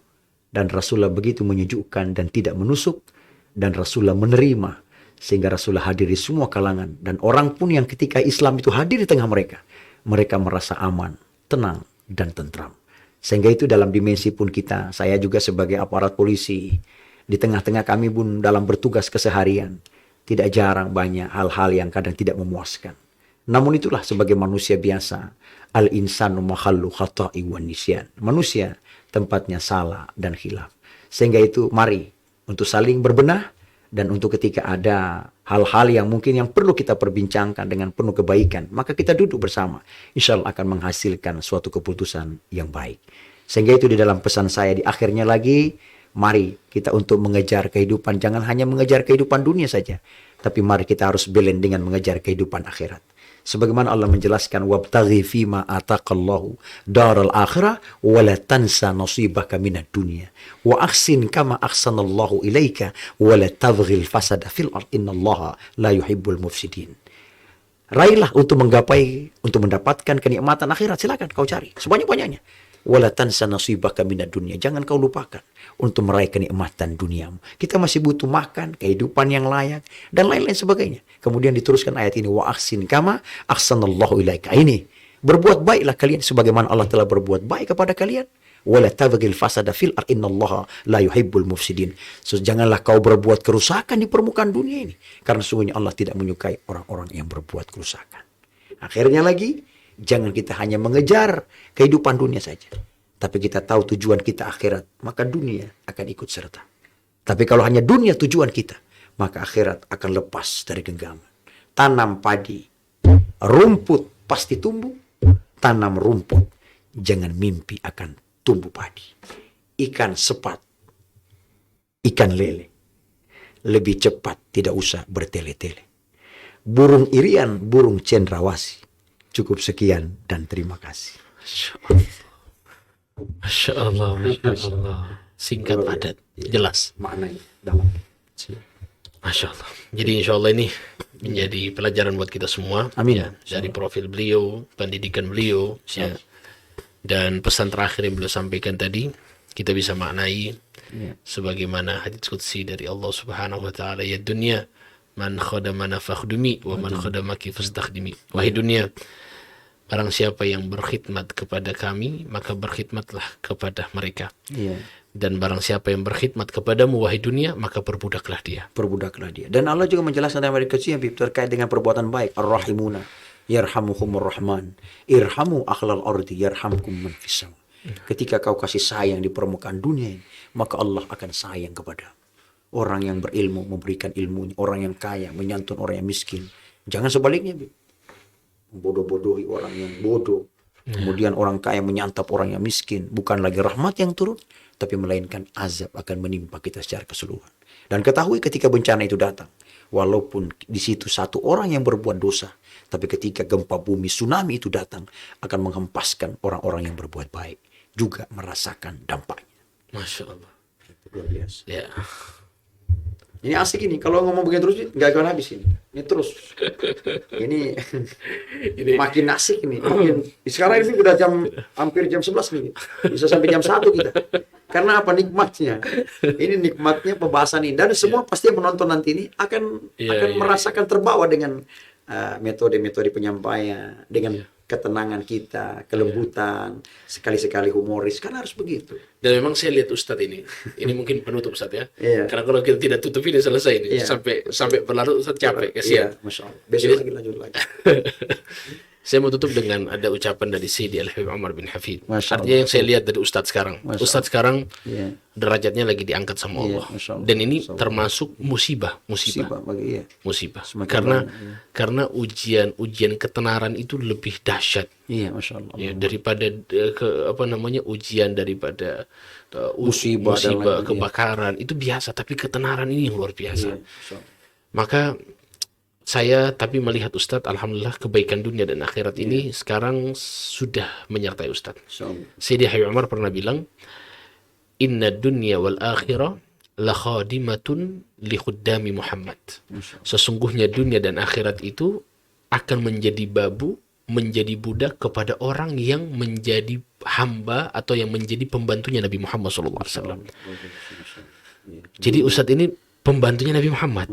Dan Rasulullah begitu menyejukkan dan tidak menusuk. Dan Rasulullah menerima. Sehingga Rasulullah hadir di semua kalangan. Dan orang pun yang ketika Islam itu hadir di tengah mereka, mereka merasa aman, tenang, dan tentram. Sehingga itu dalam dimensi pun kita, saya juga sebagai aparat polisi, di tengah-tengah kami pun dalam bertugas keseharian, tidak jarang banyak hal-hal yang kadang tidak memuaskan. Namun itulah sebagai manusia biasa, al-insanu mahallu khata'i wan nisyan. Manusia tempatnya salah dan khilaf. Sehingga itu mari untuk saling berbenah, dan untuk ketika ada hal-hal yang mungkin yang perlu kita perbincangkan dengan penuh kebaikan, maka kita duduk bersama. Insya Allah akan menghasilkan suatu keputusan yang baik. Sehingga itu di dalam pesan saya di akhirnya lagi, mari kita untuk mengejar kehidupan, jangan hanya mengejar kehidupan dunia saja, tapi mari kita harus blend dengan mengejar kehidupan akhirat. Sebagaimana Allah menjelaskan, wabtaghi fima ataqallahu daral akhirah wa la tansa nasibaka minad dunya wa ahsin kama ahsanallahu ilaika wa la tabghil fasada fil ard innallaha la yuhibbul mufsidin. Raihlah untuk menggapai, untuk mendapatkan kenikmatan akhirat, silakan kau cari sebanyak-banyaknya. Wala tansa nasibaka minad dunya, jangan kau lupakan untuk meraih kenikmatan duniamu. Kita masih butuh makan, kehidupan yang layak, dan lain-lain sebagainya. Kemudian diteruskan ayat ini, wa ahsin kama ahsanallahu ilaika. Ini, berbuat baiklah kalian sebagaimana Allah telah berbuat baik kepada kalian. Wala tabghil fasada fil ard innallaha la yuhibbul mufsidin. So, janganlah kau berbuat kerusakan di permukaan dunia ini, karena sungguhnya Allah tidak menyukai orang-orang yang berbuat kerusakan. Akhirnya lagi, jangan kita hanya mengejar kehidupan dunia saja, tapi kita tahu tujuan kita akhirat, maka dunia akan ikut serta. Tapi kalau hanya dunia tujuan kita, maka akhirat akan lepas dari genggaman. Tanam padi, rumput pasti tumbuh. Tanam rumput, jangan mimpi akan tumbuh padi. Ikan sepat, ikan lele, lebih cepat tidak usah bertele-tele. Burung irian, burung cendrawasih. Cukup sekian dan terima kasih. Masya Allah, Masya Allah. Singkat, padat, jelas. Maknanya dalam. Masya Allah. Jadi insya Allah ini menjadi pelajaran buat kita semua. Amin. Ya, dari profil beliau, pendidikan beliau, ya, dan pesan terakhir yang beliau sampaikan tadi, kita bisa maknai sebagaimana hadits qudsi dari Allah Subhanahu wa taala, ya dunia man khadamana fakhdumi wa man khadamaki fastakhdimi. Wahai dunia, barang siapa yang berkhidmat kepada kami, maka berkhidmatlah kepada mereka. Dan barang siapa yang berkhidmat kepadamu, wahai dunia, maka perbudaklah dia. Perbudaklah dia. Dan Allah juga menjelaskan dalam ayat kecil terkait dengan perbuatan baik. Ar-Rahimuna yarhamuhumur rahman. Irhamu akhlal ardi yarhamkum man fis sama. Ketika kau kasih sayang di permukaan dunia ini, maka Allah akan sayang kepada orang yang berilmu, memberikan ilmunya. Orang yang kaya, menyantun orang yang miskin. Jangan sebaliknya, bodoh-bodohi orang yang bodoh. Kemudian orang kaya menyantap orang yang miskin. Bukan lagi rahmat yang turun, tapi melainkan azab akan menimpa kita secara keseluruhan. Dan ketahui ketika bencana itu datang, walaupun di situ satu orang yang berbuat dosa, tapi ketika gempa bumi, tsunami itu datang, akan menghempaskan orang-orang yang berbuat baik juga merasakan dampaknya. Masya Allah. Luar biasa. Ya. Ini asik ini, kalau ngomong begini terus nggak akan habis ini. Ini terus. Ini makin asik ini. Sekarang ini udah hampir jam 11 nih. Bisa sampai jam 1 kita. Karena apa? Nikmatnya. Ini nikmatnya pembahasan ini. Dan semua pasti yang menonton nanti ini akan merasakan terbawa dengan metode-metode penyampaian, dengan ketenangan kita, kelembutan, sekali-sekali humoris, kan harus begitu. Dan memang saya lihat Ustadz ini mungkin penutup Ustadz ya. Karena kalau kita tidak tutup ini selesai ini, sampai berlarut Ustadz capek, kasihan. Masya Allah. Besok lagi lanjut lagi. Saya mau tutup dengan ada ucapan dari Sayyidi Al-Habib Umar bin Hafid. Artinya yang saya lihat dari Ustadz sekarang, Ustadz sekarang derajatnya lagi diangkat sama Allah. Dan ini termasuk musibah. Karena ujian ketenaran itu lebih dahsyat. Masya Allah. Ya, daripada ujian daripada musibah kebakaran itu biasa, tapi ketenaran ini yang luar biasa. Maka saya tapi melihat Ustadz, alhamdulillah kebaikan dunia dan akhirat ini sekarang sudah menyertai Ustadz. Insyaallah. Sayyidi Hayy Umar pernah bilang, inna dunya wal akhirah la khadimatun li khuddami Muhammad. Sesungguhnya dunia dan akhirat itu akan menjadi babu, menjadi budak kepada orang yang menjadi hamba atau yang menjadi pembantunya Nabi Muhammad SAW. Jadi Ustadz ini pembantunya Nabi Muhammad,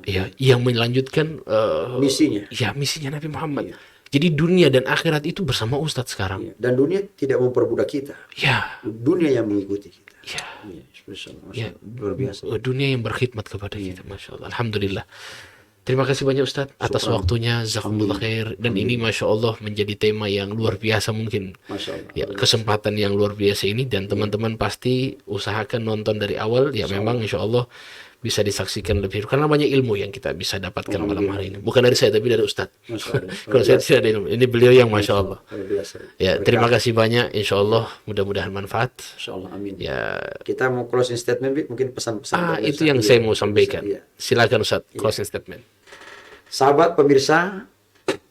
ya, yang melanjutkan Misinya. ya misinya Nabi Muhammad. Jadi dunia dan akhirat itu bersama Ustadz sekarang. Dan dunia tidak memperbudak kita. Ya, Dunia yang mengikuti kita. ya, Iya, spesial. ya, Luar biasa. dunia yang berkhidmat kepada kita, masya Allah. Alhamdulillah. Terima kasih banyak Ustadz atas Syukran. waktunya, jazakumullah khair. Dan ini masya Allah menjadi tema yang luar biasa mungkin. Masya Allah. Ya, kesempatan yang luar biasa ini, dan teman-teman pasti usahakan nonton dari awal. Ya, memang insya Allah bisa disaksikan lebih, karena banyak ilmu yang kita bisa dapatkan malam hari ini. Bukan dari saya, tapi dari Ustadz. Masya Allah. Kalau saya tidak ada ilmu, ini beliau yang masya Allah. Luar biasa. Ya, terima kasih banyak. Insya Allah mudah-mudahan manfaat. Masya Allah, amin. Ya, Kita mau closing statement, Bib. Mungkin pesan-pesan. dari itu Ustaz. yang Iya, saya mau sampaikan. Iya. Silakan Ustadz, closing statement. Sahabat pemirsa,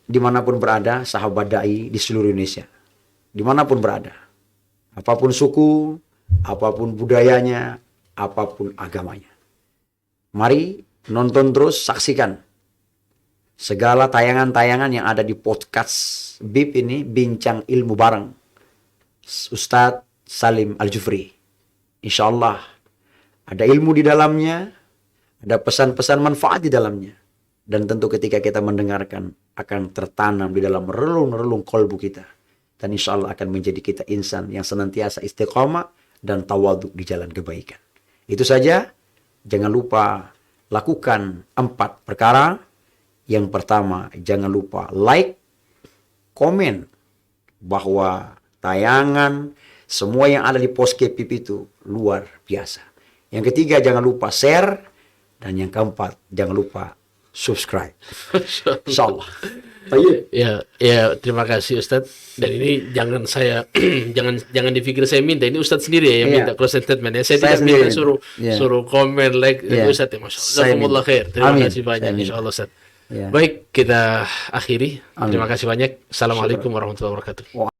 dimanapun berada, sahabat dai di seluruh Indonesia, dimanapun berada, apapun suku, apapun budayanya, apapun agamanya, mari nonton terus, saksikan segala tayangan-tayangan yang ada di podcast BIP ini, Bincang Ilmu Bareng Ustadz Salim Al-Jufri. Insya Allah ada ilmu di dalamnya, ada pesan-pesan manfaat di dalamnya. Dan tentu ketika kita mendengarkan akan tertanam di dalam relung-relung kolbu kita. Dan insya Allah akan menjadi kita insan yang senantiasa istiqamah dan tawadhu di jalan kebaikan. Itu saja. Jangan lupa lakukan 4 perkara. Yang pertama, jangan lupa like, komen bahwa tayangan semua yang ada di Podcast PIP itu luar biasa. Yang ketiga, jangan lupa share. Dan yang keempat, jangan lupa subscribe. Insyaallah. Baik. Ya, terima kasih Ustadz. Dan ini jangan saya jangan dipikir saya minta, ini Ustadz sendiri ya yang minta closing statement ya. Saya tidak minta suruh komen, like, Ustadz ya, masya Allah. Jazakumullah khair. Terima kasih banyak, insya Allah Ustadz. Baik, kita akhiri. Terima kasih banyak. Assalamualaikum warahmatullahi wabarakatuh.